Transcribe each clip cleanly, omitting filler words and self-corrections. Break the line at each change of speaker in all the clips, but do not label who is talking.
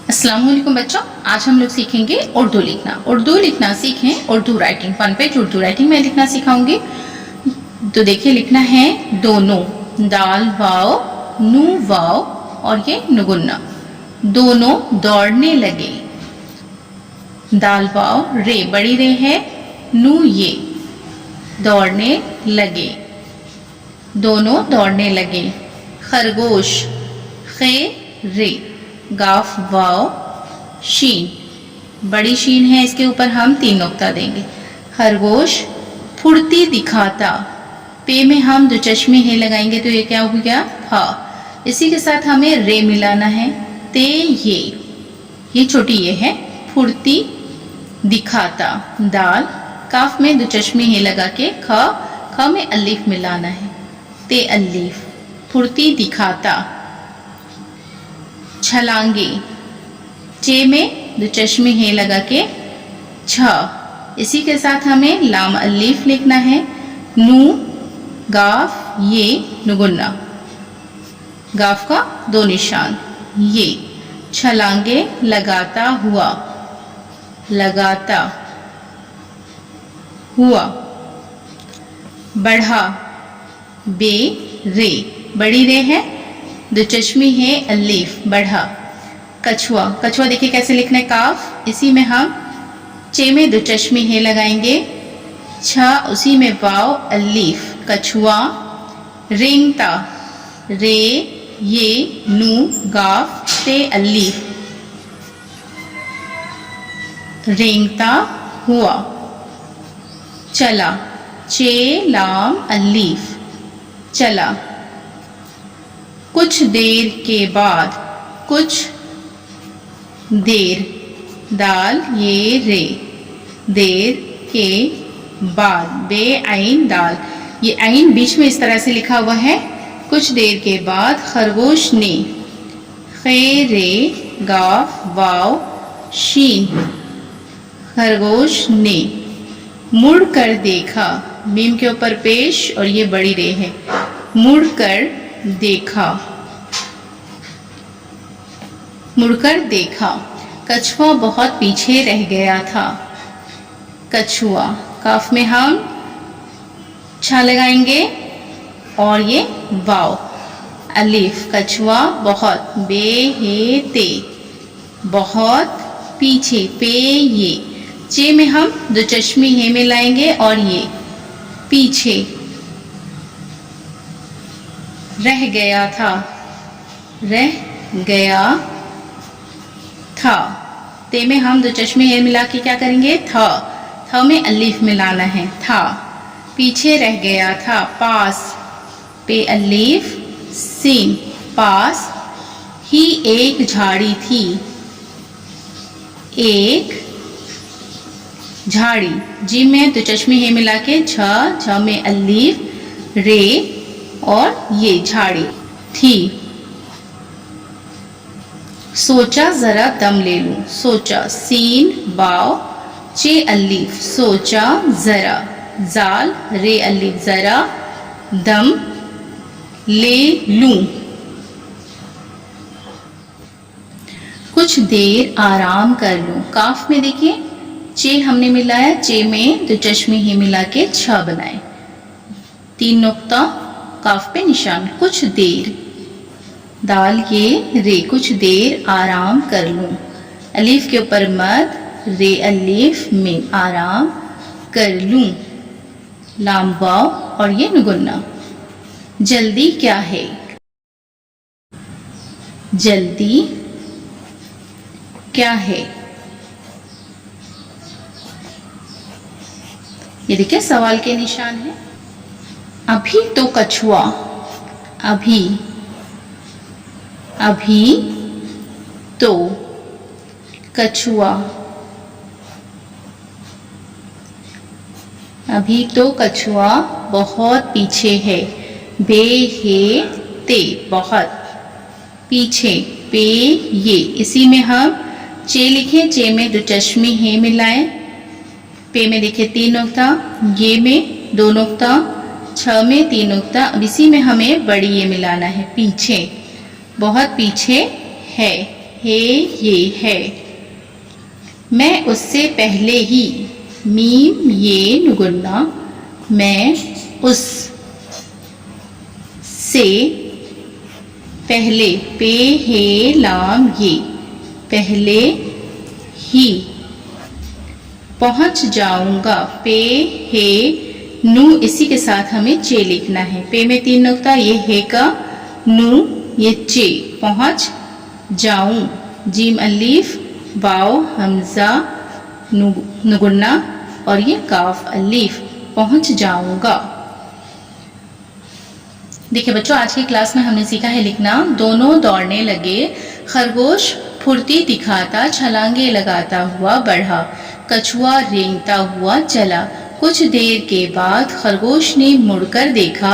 अस्सलाम वालेकुम बच्चों, आज हम लोग सीखेंगे उर्दू लिखना। उर्दू लिखना सीखें, Urdu writing. 1 page Urdu writing में लिखना सिखाऊंगी। तो देखिए, लिखना है दोनों, दाल वाओ नू वाओ और ये नुगुन्ना। दोनों दौड़ने लगे, दाल वाओ रे बड़ी रे है, नू ये दौड़ने लगे, दोनों दौड़ने लगे। खरगोश खे रे, गाफ वाओ शीन बड़ी शीन है, इसके ऊपर हम 3 नुक्ता देंगे। खरगोश फुर्ती दिखाता, पे में हम 2 चश्मे हे लगाएंगे तो ये क्या हो गया फा। इसी के साथ हमें रे मिलाना है, ते ये छोटी ये है। फुर्ती दिखाता, दाल काफ में 2 चश्मे हे लगा के ख में अलीफ मिलाना है, ते अलीफ। फुर्ती दिखाता। छलांगे, चे में 2 चश्मे हे लगा के छ। इसी के साथ हमें लाम अलीफ लिखना है, नू गाफ ये नुगुन्ना, गाफ का 2 निशान ये। छलांगे लगाता हुआ, लगाता हुआ। बढ़ा बे रे, बड़ी रे है, 2 चश्मी है अलीफ, बढ़ा। कछुआ, कछुआ देखिए कैसे लिखना है, काफ इसी में हम चे में 2 चश्मी है लगाएंगे, छ उसी में वाव अलीफ, कछुआ। रेंगता, रे ये नू गाफ ते अलीफ, रेंगता हुआ। चला, चे लाम अलीफ, चला। कुछ देर के बाद, कुछ देर, दाल ये रे, देर के बाद, बे आइन दाल, ये आइन बीच में इस तरह से लिखा हुआ है। कुछ देर के बाद खरगोश ने, खे रे गाफ वाव शीन, खरगोश ने। मुड़ कर देखा, मीम के ऊपर पेश और ये बड़ी रे है, मुड़ कर देखा, मुड़कर देखा। कछुआ बहुत पीछे रह गया था, कछुआ काफ में हम छा लगाएंगे और ये वाव अलीफ। कछुआ बहुत, बे हे ते बहुत पीछे, पे ये। चे में हम 2 चश्मी हे मिलाएंगे और ये पीछे। रह गया था, रह गया था, ते में हम 2 चश्मे हे मिला के क्या करेंगे थ में अलीफ मिलाना है, था। पीछे रह गया था, पास पे अलीफ सीन, पास ही एक झाड़ी थी, एक झाड़ी। जी में 2 चश्मे हे मिला के छ में अलीफ रे और ये झाड़ी थी। सोचा जरा दम ले लूं, सोचा सीन वाव चे अलीफ, सोचा जरा, जाल रे अलीफ जरा, दम ले लूं। कुछ देर आराम कर लूं, काफ में देखिए चे हमने मिलाया, चे में 2 चश्मे ही मिला के छ बनाए, 3 नुक्ता काफ पे निशान। कुछ देर, दाल ये रे, कुछ देर आराम कर लूं, अलीफ के ऊपर मद, रे अलीफ में आराम कर लूं, लाम वाव और ये नुगुन्ना। जल्दी क्या है, जल्दी क्या है। ये देखिए सवाल के निशान है। अभी तो कछुआ, अभी, अभी तो कछुआ, अभी तो कछुआ बहुत पीछे है, बे हे ते बहुत पीछे, पे ये। इसी में हम चे लिखे, चे में 2 चश्मे हे मिलाएं, पे में देखिए 3 नुक्ता, ये में 2 नुक्ता, छ में 3 नुक्ता। अब इसी में हमें बड़ी ये मिलाना है, पीछे, बहुत पीछे है, हे ये है। मैं उससे पहले ही, मीम ये नुगुन्ना, मैं उस से पहले, पे हे लाम ये, पहले ही पहुंच जाऊंगा, पे हे नू, इसी के साथ हमें चे लिखना है। पे में 3 नुक्ता, ये हे का, नू ये चे, पहुंच जाऊं, जीम अलीफ, वाव हमजा नुगुन्ना और ये काफ अलीफ, पहुंच जाऊंगा। देखिए बच्चों, आज की क्लास में हमने सीखा है लिखना। दोनों दौड़ने लगे, खरगोश फुर्ती दिखाता छलांगे लगाता हुआ बढ़ा, कछुआ रेंगता हुआ चला। कुछ देर के बाद खरगोश ने मुड़कर देखा,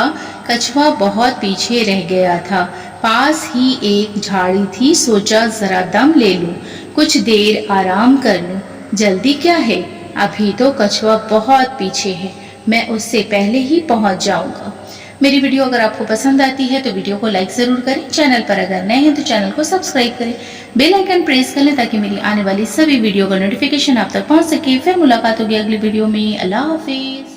कछुआ बहुत पीछे रह गया था। पास ही एक झाड़ी थी, सोचा जरा दम ले लूं, कुछ देर आराम कर लूं। जल्दी क्या है, अभी तो कछुआ बहुत पीछे है, मैं उससे पहले ही पहुंच जाऊंगा। मेरी वीडियो अगर आपको पसंद आती है तो वीडियो को लाइक जरूर करें। चैनल पर अगर नए हैं तो चैनल को सब्सक्राइब करें, बेल आइकन प्रेस कर लें ताकि मेरी आने वाली सभी वीडियो का नोटिफिकेशन आप तक पहुंच सके। फिर मुलाकात होगी अगली वीडियो में। अल्लाह हाफिज।